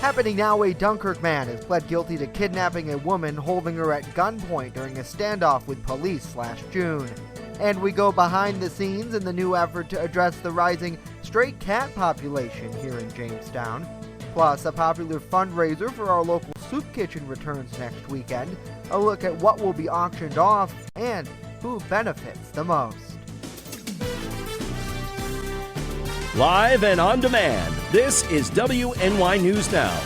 Happening now, a Dunkirk man has pled guilty to kidnapping a woman, holding her at gunpoint during a standoff with police last June. And we go behind the scenes in the new effort to address the rising stray cat population here in Jamestown. Plus, a popular fundraiser for our local soup kitchen returns next weekend, a look at what will be auctioned off, and who benefits the most. Live and on demand, this is WNY News Now.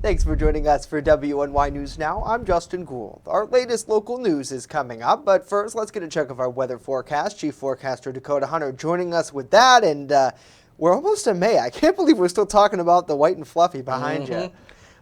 Thanks for joining us for WNY News Now. I'm Justin Gould. Our latest local news is coming up, but first let's get a check of our weather forecast. Chief Forecaster Dakota Hunter joining us with that, and we're almost in May. I can't believe we're still talking about the white and fluffy behind you.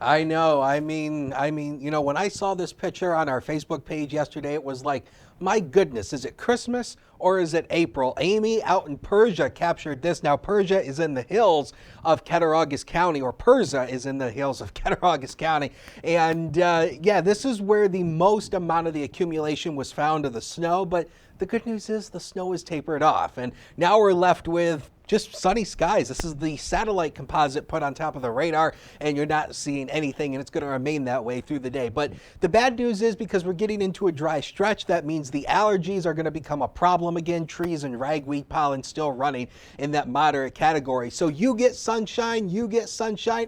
I know. I mean, you know, when I saw this picture on our Facebook page yesterday, it was like, my goodness, is it Christmas or is it April? Amy out in Persia captured this. Now, Persia is in the hills of Cattaraugus County, or Persia is in the hills of Cattaraugus County. And yeah, this is where the most amount of the accumulation was found of the snow. But the good news is the snow is tapered off. And now we're left with just sunny skies. This is the satellite composite put on top of the radar, and you're not seeing anything, and it's going to remain that way through the day. But the bad news is, because we're getting into a dry stretch, that means the allergies are going to become a problem again. Trees and ragweed pollen still running in that moderate category. So you get sunshine,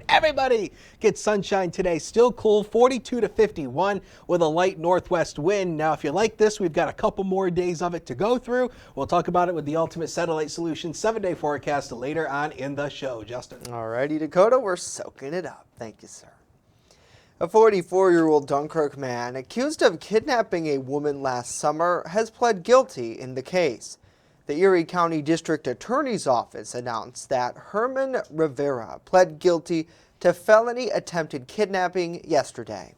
everybody gets sunshine today. Still cool, 42 to 51 with a light northwest wind. Now, if you like this, we've got a couple more days of it to go through. We'll talk about it with the Ultimate Satellite Solution 7-day forecast later on in the show. Justin. Alrighty, Dakota, we're soaking it up. Thank you, sir. A 44-year-old Dunkirk man accused of kidnapping a woman last summer has pled guilty in the case. The Erie County District Attorney's Office announced that Herman Rivera pled guilty to felony attempted kidnapping yesterday.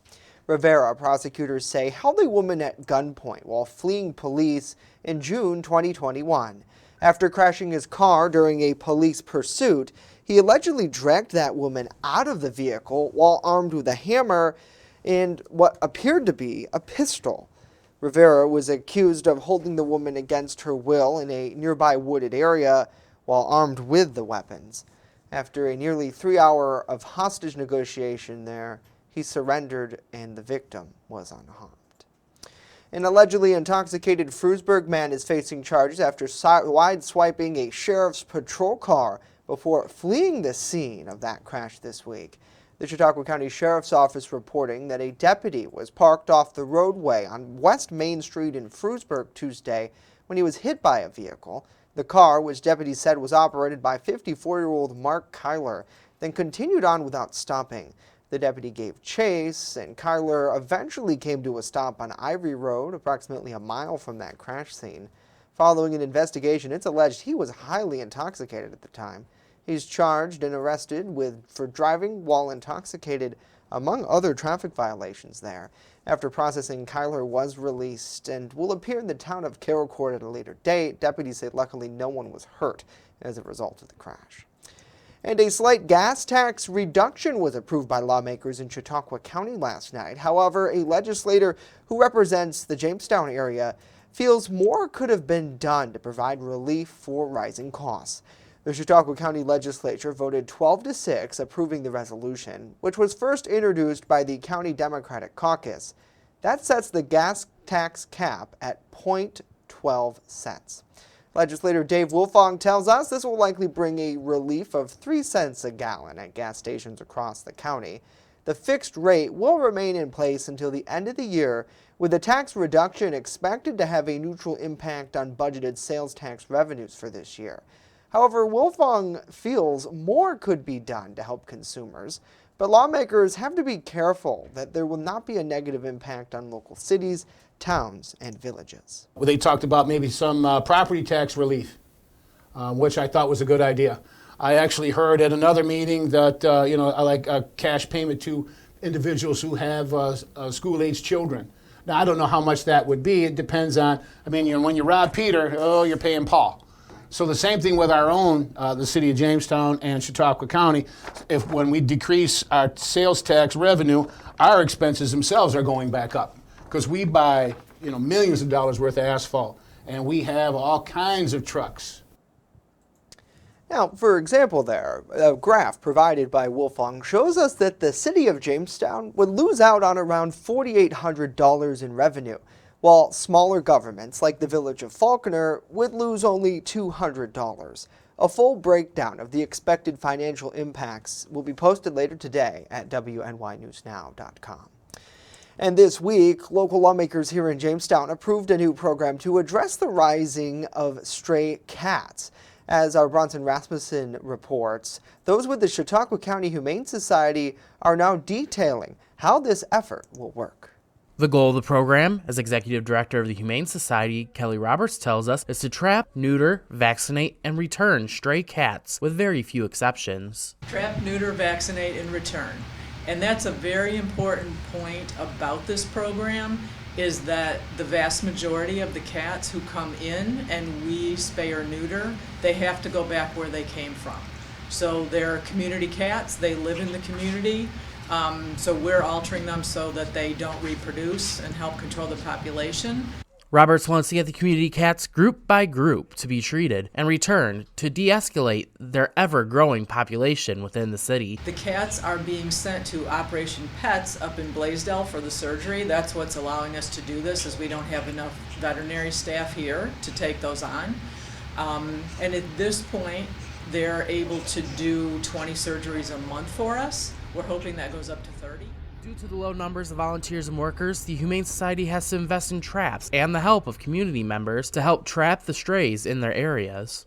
Rivera, prosecutors say, held a woman at gunpoint while fleeing police in June 2021. After crashing his car during a police pursuit, he allegedly dragged that woman out of the vehicle while armed with a hammer and what appeared to be a pistol. Rivera was accused of holding the woman against her will in a nearby wooded area while armed with the weapons. After a nearly 3-hour of hostage negotiation there, he surrendered and the victim was unharmed. An allegedly intoxicated Frewsburg man is facing charges after wide-swiping a sheriff's patrol car before fleeing the scene of that crash this week. The Chautauqua County Sheriff's Office reporting that a deputy was parked off the roadway on West Main Street in Frewsburg Tuesday when he was hit by a vehicle. The car, which deputies said was operated by 54-year-old Mark Kyler, then continued on without stopping. The deputy gave chase, and Kyler eventually came to a stop on Ivory Road, approximately a mile from that crash scene. Following an investigation, it's alleged he was highly intoxicated at the time. He's charged and arrested for driving while intoxicated, among other traffic violations there. After processing, Kyler was released and will appear in the town of Carroll Court at a later date. Deputies say luckily no one was hurt as a result of the crash. And a slight gas tax reduction was approved by lawmakers in Chautauqua County last night. However, a legislator who represents the Jamestown area feels more could have been done to provide relief for rising costs. The Chautauqua County Legislature voted 12-6 approving the resolution, which was first introduced by the County Democratic Caucus. That sets the gas tax cap at .12 cents. Legislator Dave Wolfong tells us this will likely bring a relief of 3 cents a gallon at gas stations across the county. The fixed rate will remain in place until the end of the year, with the tax reduction expected to have a neutral impact on budgeted sales tax revenues for this year. However, Wolfong feels more could be done to help consumers, but lawmakers have to be careful that there will not be a negative impact on local cities, towns, and villages. Well, they talked about maybe some property tax relief, which I thought was a good idea. I actually heard at another meeting that, I like a cash payment to individuals who have school-aged children. Now, I don't know how much that would be. It depends on, when you rob Peter, you're paying Paul. So the same thing with our own, the city of Jamestown and Chautauqua County. When we decrease our sales tax revenue, our expenses themselves are going back up because we buy, millions of dollars worth of asphalt, and we have all kinds of trucks. Now, for example there, a graph provided by Wolfong shows us that the city of Jamestown would lose out on around $4,800 in revenue, while smaller governments like the village of Falconer would lose only $200. A full breakdown of the expected financial impacts will be posted later today at WNYNewsNow.com. And this week, local lawmakers here in Jamestown approved a new program to address the rising of stray cats. As our Bronson Rasmussen reports, those with the Chautauqua County Humane Society are now detailing how this effort will work. The goal of the program, as Executive Director of the Humane Society, Kelly Roberts tells us, is to trap, neuter, vaccinate, and return stray cats, with very few exceptions. Trap, neuter, vaccinate, and return. And that's a very important point about this program, is that the vast majority of the cats who come in and we spay or neuter, they have to go back where they came from. So they're community cats, they live in the community, so we're altering them so that they don't reproduce and help control the population. Roberts wants to get the community cats group by group to be treated and returned to de-escalate their ever-growing population within the city. The cats are being sent to Operation Pets up in Blaisdell for the surgery. That's what's allowing us to do this, is we don't have enough veterinary staff here to take those on. And at this point, they're able to do 20 surgeries a month for us. We're hoping that goes up to 30. Due to the low numbers of volunteers and workers, the Humane Society has to invest in traps and the help of community members to help trap the strays in their areas.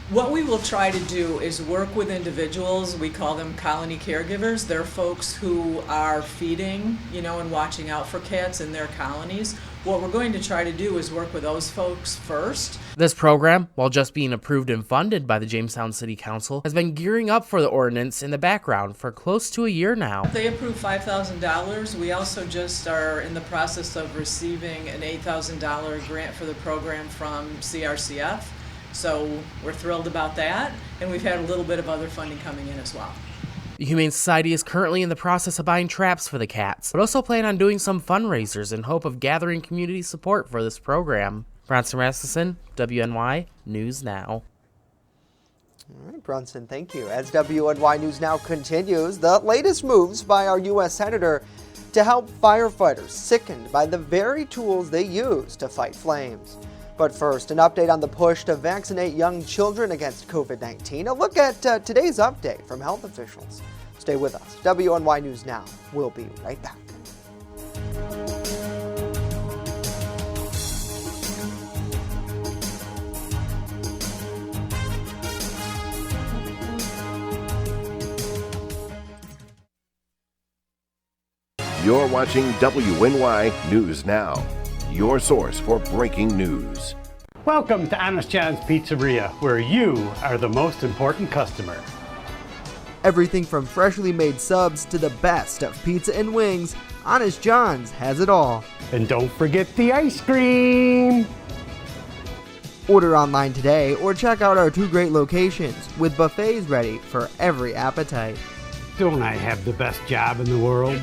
What we will try to do is work with individuals. We call them colony caregivers. They're folks who are feeding, and watching out for cats in their colonies. What we're going to try to do is work with those folks first. This program, while just being approved and funded by the Jamestown City Council, has been gearing up for the ordinance in the background for close to a year now. They approved $5,000. We also just are in the process of receiving an $8,000 grant for the program from CRCF. So we're thrilled about that, and we've had a little bit of other funding coming in as well. The Humane Society is currently in the process of buying traps for the cats, but also plan on doing some fundraisers in hope of gathering community support for this program. Bronson Rasmussen, WNY News Now. All right, Bronson, thank you. As WNY News Now continues, the latest moves by our U.S. Senator to help firefighters sickened by the very tools they use to fight flames. But first, an update on the push to vaccinate young children against COVID-19. A look at today's update from health officials. Stay with us. WNY News Now. We'll be right back. You're watching WNY News Now, your source for breaking news. Welcome to Honest John's Pizzeria, where you are the most important customer. Everything from freshly made subs to the best of pizza and wings, Honest John's has it all. And don't forget the ice cream! Order online today or check out our 2 great locations with buffets ready for every appetite. Don't I have the best job in the world?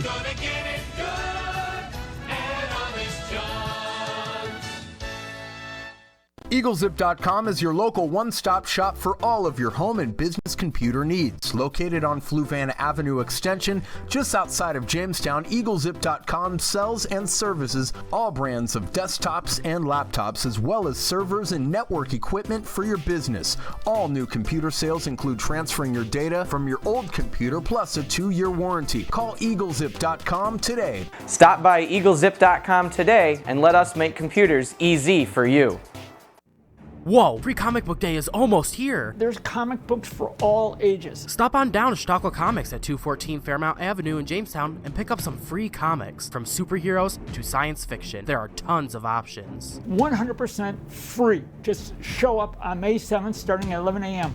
EagleZip.com is your local one-stop shop for all of your home and business computer needs. Located on Fluvan Avenue Extension, just outside of Jamestown, EagleZip.com sells and services all brands of desktops and laptops, as well as servers and network equipment for your business. All new computer sales include transferring your data from your old computer, plus a 2-year warranty. Call EagleZip.com today. Stop by EagleZip.com today and let us make computers easy for you. Whoa, Free Comic Book Day is almost here. There's comic books for all ages. Stop on down to Chautauqua Comics at 214 Fairmount Avenue in Jamestown and pick up some free comics. From superheroes to science fiction, there are tons of options. 100% free. Just show up on May 7th starting at 11 a.m.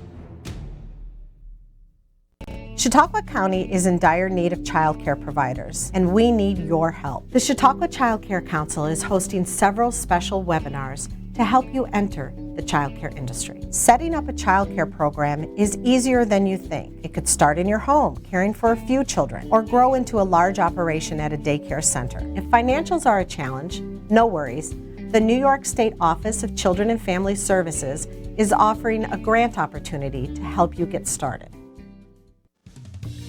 Chautauqua County is in dire need of child care providers, and we need your help. The Chautauqua Child Care Council is hosting several special webinars to help you enter the child care industry. Setting up a child care program is easier than you think. It could start in your home, caring for a few children, or grow into a large operation at a daycare center. If financials are a challenge, no worries. The New York State Office of Children and Family Services is offering a grant opportunity to help you get started.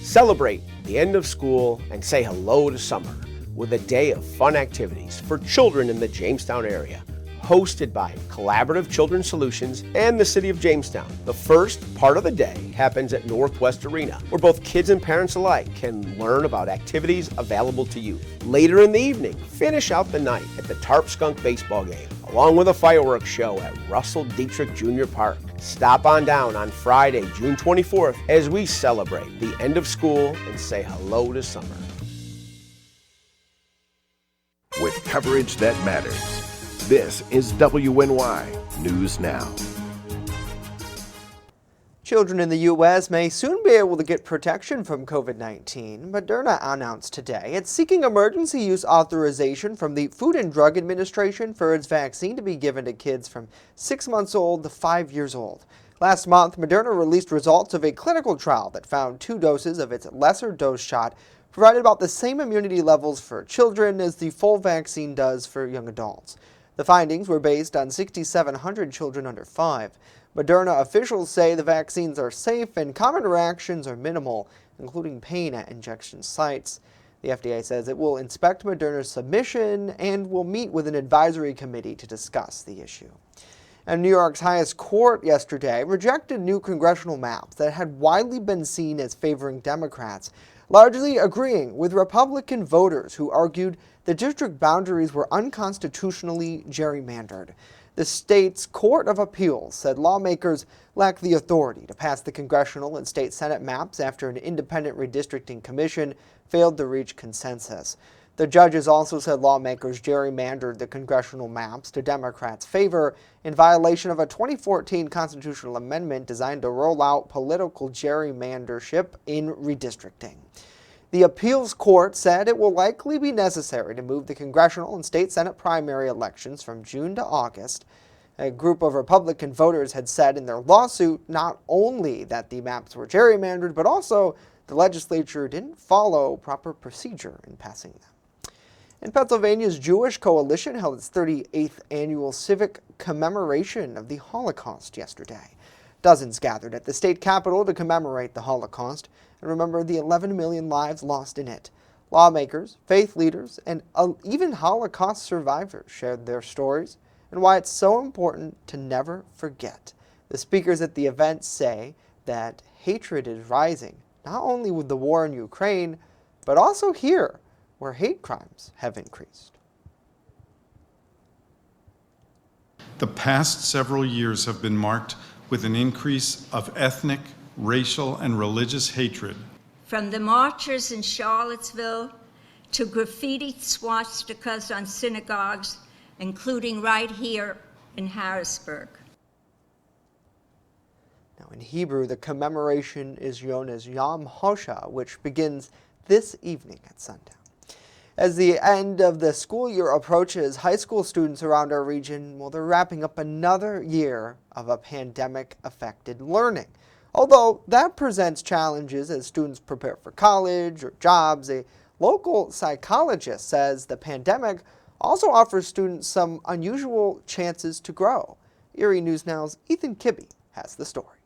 Celebrate the end of school and say hello to summer with a day of fun activities for children in the Jamestown area, hosted by Collaborative Children's Solutions and the City of Jamestown. The first part of the day happens at Northwest Arena, where both kids and parents alike can learn about activities available to you. Later in the evening, finish out the night at the Tarp Skunk baseball game, along with a fireworks show at Russell Dietrich Jr. Park. Stop on down on Friday, June 24th, as we celebrate the end of school and say hello to summer. With coverage that matters, this is WNY News Now. Children in the U.S. may soon be able to get protection from COVID-19. Moderna announced today it's seeking emergency use authorization from the Food and Drug Administration for its vaccine to be given to kids from 6 months old to 5 years old. Last month, Moderna released results of a clinical trial that found 2 doses of its lesser dose shot provided about the same immunity levels for children as the full vaccine does for young adults. The findings were based on 6,700 children under 5. Moderna officials say the vaccines are safe and common reactions are minimal, including pain at injection sites. The FDA says it will inspect Moderna's submission and will meet with an advisory committee to discuss the issue. And New York's highest court yesterday rejected new congressional maps that had widely been seen as favoring Democrats, largely agreeing with Republican voters who argued the district boundaries were unconstitutionally gerrymandered. The state's Court of Appeals said lawmakers lack the authority to pass the congressional and state Senate maps after an independent redistricting commission failed to reach consensus. The judges also said lawmakers gerrymandered the congressional maps to Democrats' favor in violation of a 2014 constitutional amendment designed to roll out political gerrymandership in redistricting. The appeals court said it will likely be necessary to move the congressional and state Senate primary elections from June to August. A group of Republican voters had said in their lawsuit not only that the maps were gerrymandered, but also the legislature didn't follow proper procedure in passing them. And Pennsylvania's Jewish Coalition held its 38th annual civic commemoration of the Holocaust yesterday. Dozens gathered at the state capitol to commemorate the Holocaust and remember the 11 million lives lost in it. Lawmakers, faith leaders, and even Holocaust survivors shared their stories and why it's so important to never forget. The speakers at the event say that hatred is rising, not only with the war in Ukraine, but also here, where hate crimes have increased. The past several years have been marked with an increase of ethnic, racial, and religious hatred. From the marchers in Charlottesville to graffiti swastikas on synagogues, including right here in Harrisburg. Now in Hebrew, the commemoration is known as Yom Hosha, which begins this evening at sundown. As the end of the school year approaches, high school students around our region, well, they're wrapping up another year of a pandemic-affected learning. Although that presents challenges as students prepare for college or jobs, a local psychologist says the pandemic also offers students some unusual chances to grow. Erie News Now's Ethan Kibbe has the story.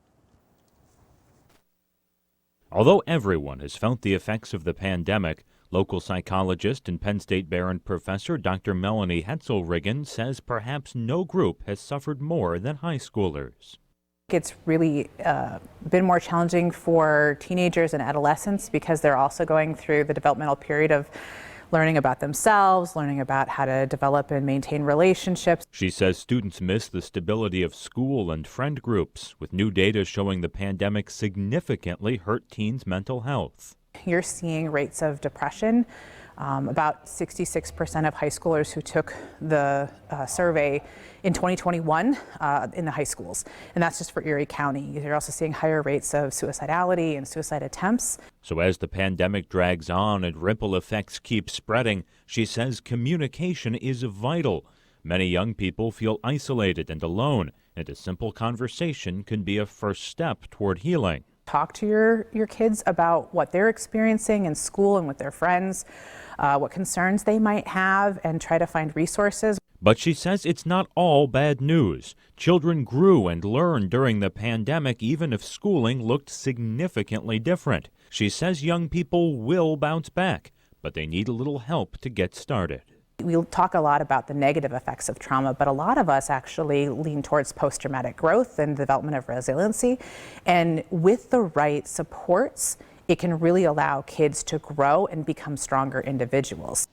Although everyone has felt the effects of the pandemic, local psychologist and Penn State Barron professor Dr. Melanie Hetzel-Riggin says perhaps no group has suffered more than high schoolers. It's really been more challenging for teenagers and adolescents because they're also going through the developmental period of learning about themselves, learning about how to develop and maintain relationships. She says students miss the stability of school and friend groups, with new data showing the pandemic significantly hurt teens' mental health. You're seeing rates of depression. About 66% of high schoolers who took the survey in 2021 in the high schools, and that's just for Erie County. You're also seeing higher rates of suicidality and suicide attempts. So as the pandemic drags on and ripple effects keep spreading, she says communication is vital. Many young people feel isolated and alone, and a simple conversation can be a first step toward healing. Talk to your kids about what they're experiencing in school and with their friends, what concerns they might have, and try to find resources. But she says it's not all bad news. Children grew and learned during the pandemic, even if schooling looked significantly different. She says young people will bounce back, but they need a little help to get started. We talk a lot about the negative effects of trauma, but a lot of us actually lean towards post-traumatic growth and development of resiliency. And with the right supports, it can really allow kids to grow and become stronger individuals.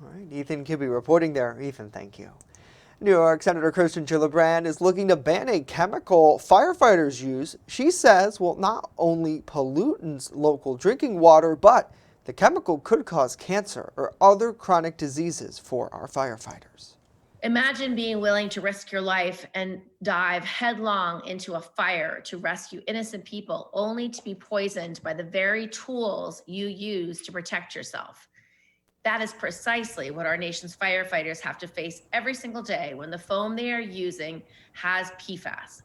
All right, Ethan Kibbe reporting there. Ethan, thank you. New York Senator Kirsten Gillibrand is looking to ban a chemical firefighters use. She says will not only pollute local drinking water, but the chemical could cause cancer or other chronic diseases for our firefighters. Imagine being willing to risk your life and dive headlong into a fire to rescue innocent people, only to be poisoned by the very tools you use to protect yourself. That is precisely what our nation's firefighters have to face every single day when the foam they are using has PFAS.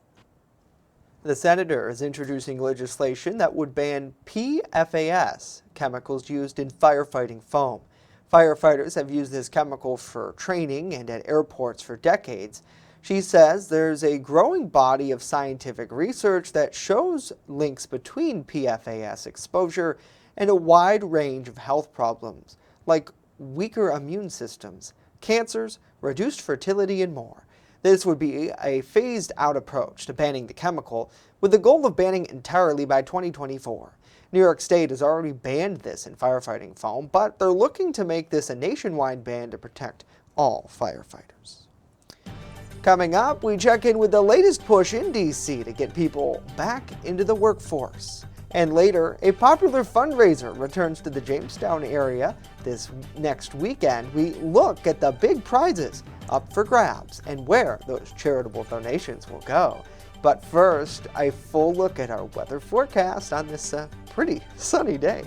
The senator is introducing legislation that would ban PFAS, chemicals used in firefighting foam. Firefighters have used this chemical for training and at airports for decades. She says there's a growing body of scientific research that shows links between PFAS exposure and a wide range of health problems, like weaker immune systems, cancers, reduced fertility, and more. This would be a phased-out approach to banning the chemical, with the goal of banning entirely by 2024. New York State has already banned this in firefighting foam, but they're looking to make this a nationwide ban to protect all firefighters. Coming up, we check in with the latest push in D.C. to get people back into the workforce. And later, a popular fundraiser returns to the Jamestown area this next weekend. We look at the big prizes up for grabs and where those charitable donations will go. But first, a full look at our weather forecast on this pretty sunny day.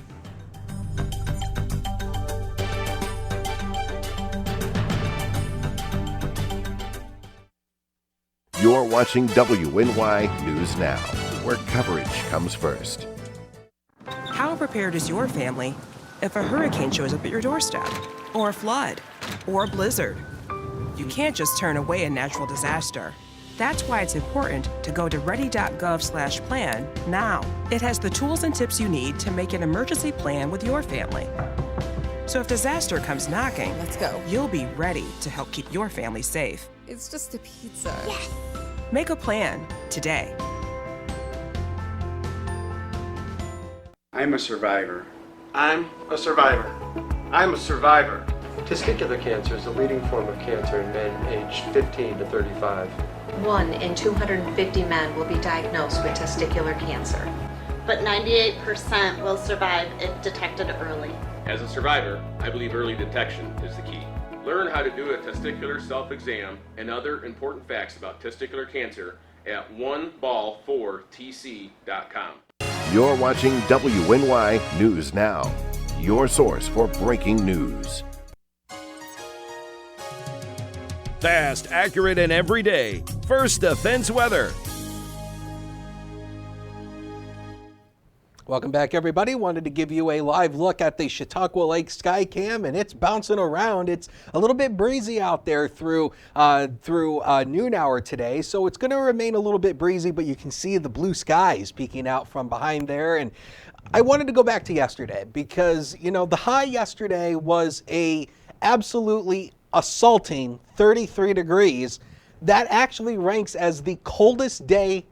You're watching WNY News Now, where coverage comes first. How prepared is your family if a hurricane shows up at your doorstep, or a flood, or a blizzard? You can't just turn away a natural disaster. That's why it's important to go to ready.gov/plan now. It has the tools and tips you need to make an emergency plan with your family. So if disaster comes knocking, let's go. You'll be ready to help keep your family safe. It's just a pizza. Yes. Make a plan today. I'm a survivor. I'm a survivor. I'm a survivor. Testicular cancer is the leading form of cancer in men aged 15 to 35. 1 in 250 men will be diagnosed with testicular cancer. But 98% will survive if detected early. As a survivor, I believe early detection is the key. Learn how to do a testicular self-exam and other important facts about testicular cancer at oneball4tc.com. You're watching WNY News Now, your source for breaking news. Fast, accurate, and every day. First Defense Weather. Welcome back, everybody. Wanted to give you a live look at the Chautauqua Lake Skycam, and it's bouncing around. It's a little bit breezy out there through noon hour today, so it's going to remain a little bit breezy, but you can see the blue skies peeking out from behind there. And I wanted to go back to yesterday because, you know, the high yesterday was a absolutely assaulting 33 degrees. That actually ranks as the coldest day,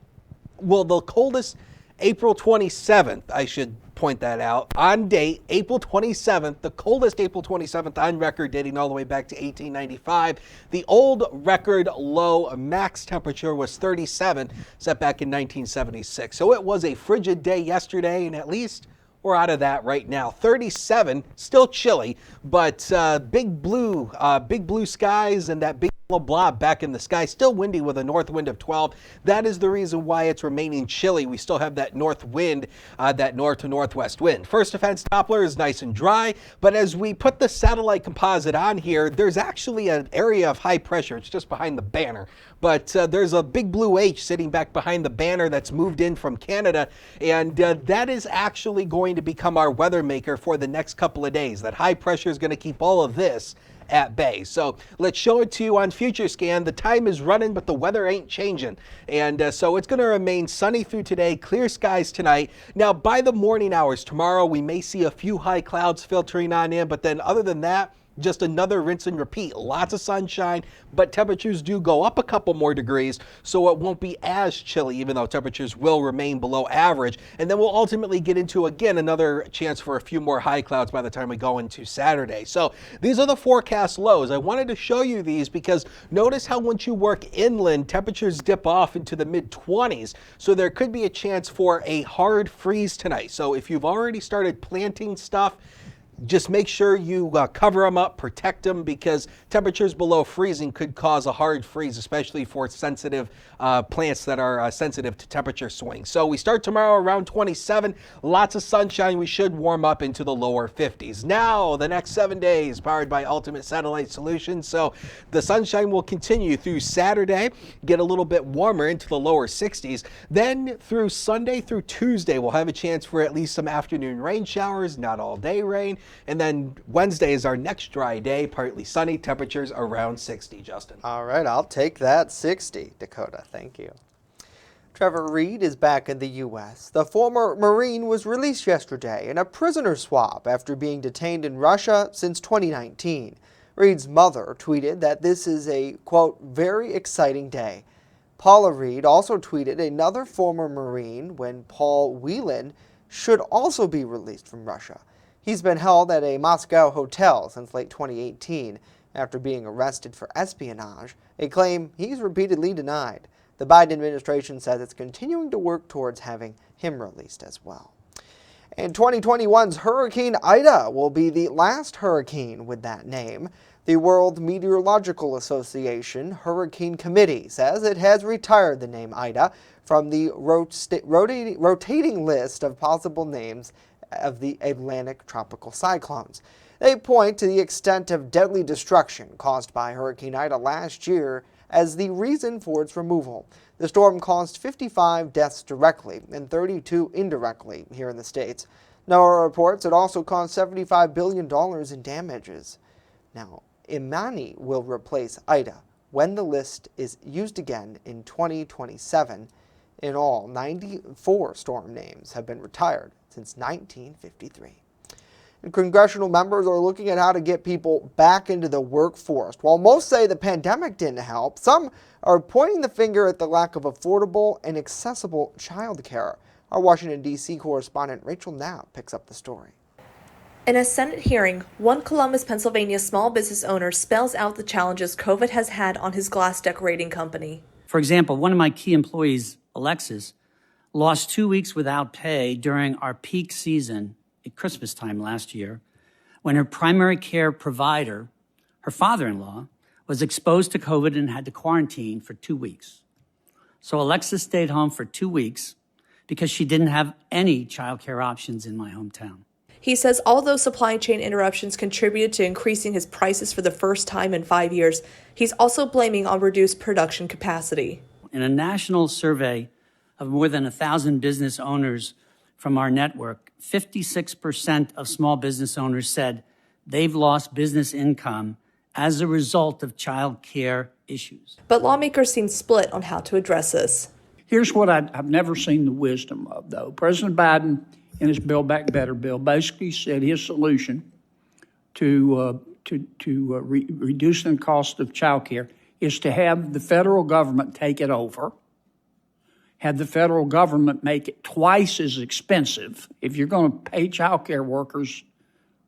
well, the coldest April 27th, I should point that out. On date, April 27th, the coldest April 27th on record, dating all the way back to 1895. The old record low max temperature was 37, set back in 1976. So it was a frigid day yesterday, and at least we're out of that right now. 37, still chilly, but big blue skies and that big blob back in the sky. Still windy with a north wind of 12. That is the reason why it's remaining chilly. We still have that north wind, that north to northwest wind. First Defense Doppler is nice and dry, but as we put the satellite composite on here, there's actually an area of high pressure. It's just behind the banner. But there's a big blue H sitting back behind the banner that's moved in from Canada, and that is actually going to become our weather maker for the next couple of days. That high pressure is going to keep all of this at bay. So let's show it to you on Future Scan. The time is running, but the weather ain't changing. And so it's going to remain sunny through today, clear skies tonight. Now, by the morning hours tomorrow, we may see a few high clouds filtering on in, but then other than that, just another rinse and repeat. Lots of sunshine, but temperatures do go up a couple more degrees, so it won't be as chilly, even though temperatures will remain below average. And then we'll ultimately get into, again, another chance for a few more high clouds by the time we go into Saturday. So these are the forecast lows. I wanted to show you these because notice how once you work inland, temperatures dip off into the mid-20s. So there could be a chance for a hard freeze tonight. So if you've already started planting stuff, just make sure you cover them up, protect them, because temperatures below freezing could cause a hard freeze, especially for sensitive plants that are sensitive to temperature swings. So we start tomorrow around 27, lots of sunshine. We should warm up into the lower 50s. Now, the next 7 days, powered by Ultimate Satellite Solutions. So the sunshine will continue through Saturday, get a little bit warmer into the lower 60s. Then through Sunday through Tuesday, we'll have a chance for at least some afternoon rain showers, not all day rain. And then Wednesday is our next dry day, partly sunny, temperatures around 60, Justin. All right, I'll take that 60, Dakota. Thank you. Trevor Reed is back in the U.S. The former Marine was released yesterday in a prisoner swap after being detained in Russia since 2019. Reed's mother tweeted that this is a, quote, very exciting day. Paula Reed also tweeted another former Marine when Paul Whelan should also be released from Russia. He's been held at a Moscow hotel since late 2018 after being arrested for espionage, a claim he's repeatedly denied. The Biden administration says it's continuing to work towards having him released as well. And 2021's Hurricane Ida will be the last hurricane with that name. The World Meteorological Association Hurricane Committee says it has retired the name Ida from the rotating list of possible names of the Atlantic tropical cyclones. They point to the extent of deadly destruction caused by Hurricane Ida last year as the reason for its removal. The storm caused 55 deaths directly and 32 indirectly here in the States. NOAA reports it also caused $75 billion in damages. Now, Imani will replace Ida when the list is used again in 2027. In all, 94 storm names have been retired since 1953. And congressional members are looking at how to get people back into the workforce. While most say the pandemic didn't help, some are pointing the finger at the lack of affordable and accessible child care. Our Washington, D.C. correspondent Rachel Knapp picks up the story. In a Senate hearing, one Columbus, Pennsylvania small business owner spells out the challenges COVID has had on his glass decorating company. For example, one of my key employees, Alexis, lost 2 weeks without pay during our peak season at Christmas time last year when her primary care provider, her father-in-law, was exposed to COVID and had to quarantine for 2 weeks. So Alexis stayed home for 2 weeks because she didn't have any childcare options in my hometown. He says although supply chain interruptions contributed to increasing his prices for the first time in 5 years, he's also blaming on reduced production capacity. In a national survey of more than 1,000 business owners from our network, 56% of small business owners said they've lost business income as a result of child care issues. But lawmakers seem split on how to address this. Here's what I've never seen the wisdom of, though. President Biden, in his Build Back Better bill, basically said his solution to reducing the cost of child care is to have the federal government take it over, have the federal government make it twice as expensive. If you're going to pay child care workers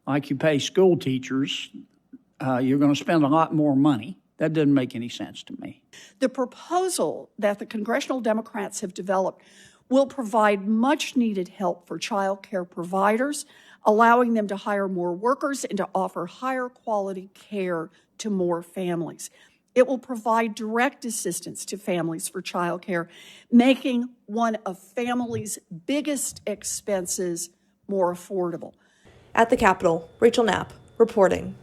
like you pay school teachers, you're going to spend a lot more money. That doesn't make any sense to me. The proposal that the congressional Democrats have developed will provide much needed help for child care providers, allowing them to hire more workers and to offer higher quality care to more families. It will provide direct assistance to families for child care, making one of families' biggest expenses more affordable. At the Capitol, Rachel Knapp reporting.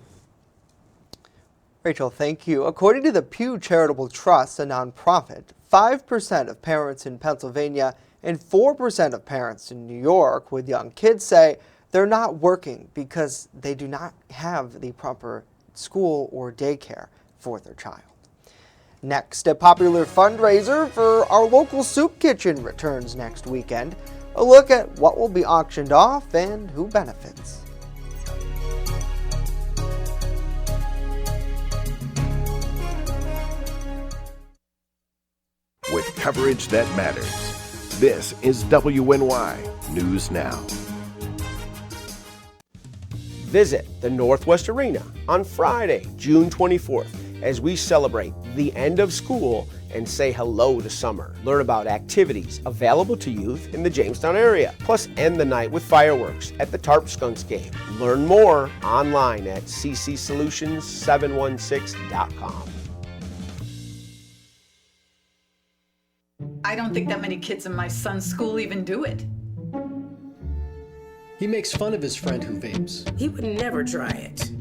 Rachel, thank you. According to the Pew Charitable Trust, a nonprofit, 5% of parents in Pennsylvania and 4% of parents in New York with young kids say they're not working because they do not have the proper school or daycare for their child. Next, a popular fundraiser for our local soup kitchen returns next weekend. A look at what will be auctioned off and who benefits. With coverage that matters, this is WNY News Now. Visit the Northwest Arena on Friday, June 24th, as we celebrate the end of school and say hello to summer. Learn about activities available to youth in the Jamestown area, plus end the night with fireworks at the Tarp Skunks game. Learn more online at ccsolutions716.com. I don't think that many kids in my son's school even do it. He makes fun of his friend who vapes. He would never try it.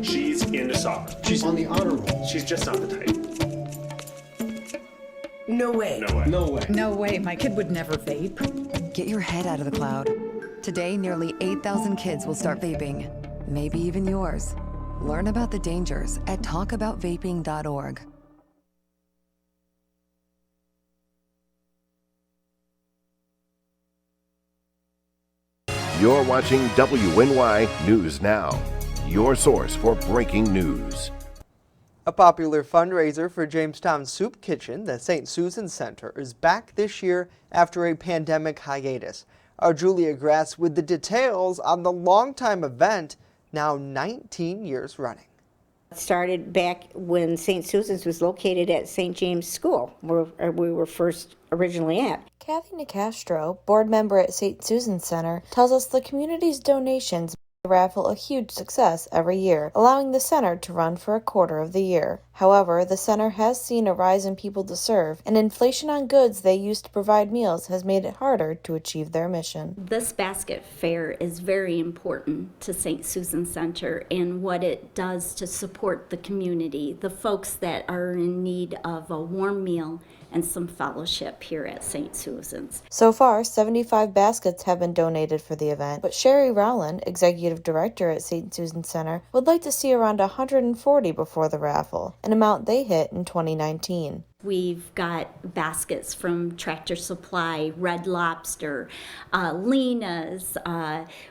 She's into soccer. She's on the honor roll. She's just not the type. No way. No way. No way. No way, my kid would never vape. Get your head out of the cloud. Today, nearly 8,000 kids will start vaping. Maybe even yours. Learn about the dangers at talkaboutvaping.org. You're watching WNY News Now, your source for breaking news. A popular fundraiser for Jamestown Soup Kitchen, the St. Susan Center, is back this year after a pandemic hiatus. Our Julia Grass with the details on the longtime event, now 19 years running. It started back when St. Susan's was located at St. James School, where we were first originally at. Kathy Nicastro, board member at St. Susan's Center, tells us the community's donations make the raffle a huge success every year, allowing the center to run for a quarter of the year. However, the center has seen a rise in people to serve, and inflation on goods they use to provide meals has made it harder to achieve their mission. This basket fair is very important to St. Susan Center and what it does to support the community, the folks that are in need of a warm meal and some fellowship here at St. Susan's. So far, 75 baskets have been donated for the event, but Sherry Rowland, executive director at St. Susan Center, would like to see around 140 before the raffle, an amount they hit in 2019. We've got baskets from Tractor Supply, Red Lobster, Lena's.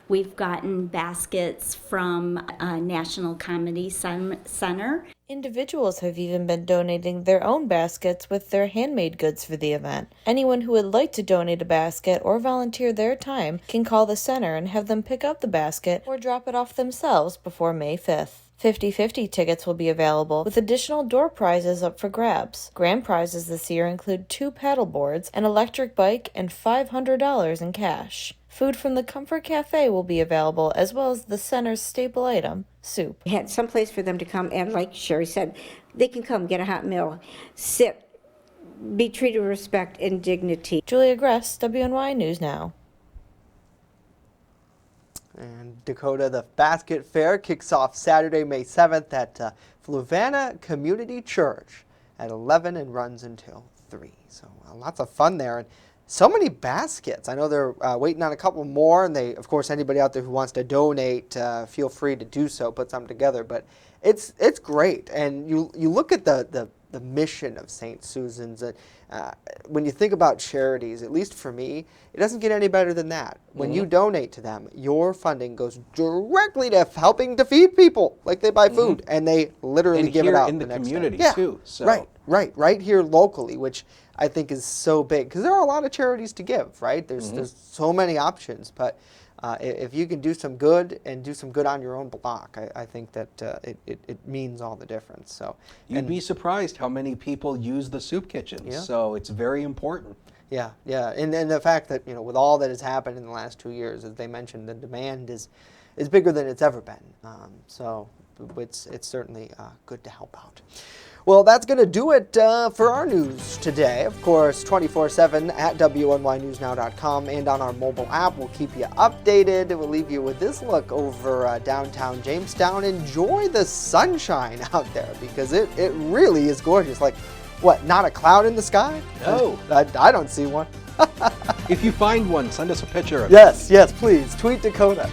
We've gotten baskets from National Comedy Center. Individuals have even been donating their own baskets with their handmade goods for the event. Anyone who would like to donate a basket or volunteer their time can call the center and have them pick up the basket or drop it off themselves before May 5th. 50-50 tickets will be available, with additional door prizes up for grabs. Grand prizes this year include 2 paddle boards, an electric bike, and $500 in cash. Food from the Comfort Cafe will be available, as well as the center's staple item, soup. We had some place for them to come, and like Sherry said, they can come get a hot meal, sit, be treated with respect and dignity. Julia Gress, WNY News Now. And Dakota, the basket fair kicks off Saturday, May 7th at Fluvanna Community Church at 11 and runs until 3. So lots of fun there. And so many baskets. I know they're waiting on a couple more, and they, of course, anybody out there who wants to donate, feel free to do so, put something together. But it's great, and you look at the mission of St. Susan's. When you think about charities, at least for me, it doesn't get any better than that. When you donate to them, your funding goes directly to helping to feed people. Like they buy food, and they literally give it out in the community day. too. So. Right here locally, which I think is so big, because there are a lot of charities to give. Right, there's so many options, but if you can do some good and do some good on your own block, I think that it means all the difference. So you'd be surprised how many people use the soup kitchens. Yeah. So it's very important. Yeah, and the fact that with all that has happened in the last 2 years, as they mentioned, the demand is bigger than it's ever been. So it's certainly good to help out. Well, that's going to do it for our news today. Of course, 24/7 at WNYNewsNow.com and on our mobile app. We'll keep you updated. We'll leave you with this look over downtown Jamestown. Enjoy the sunshine out there, because it really is gorgeous. Like, what, not a cloud in the sky? No. I don't see one. If you find one, send us a picture of it. Yes, please. Tweet Dakota.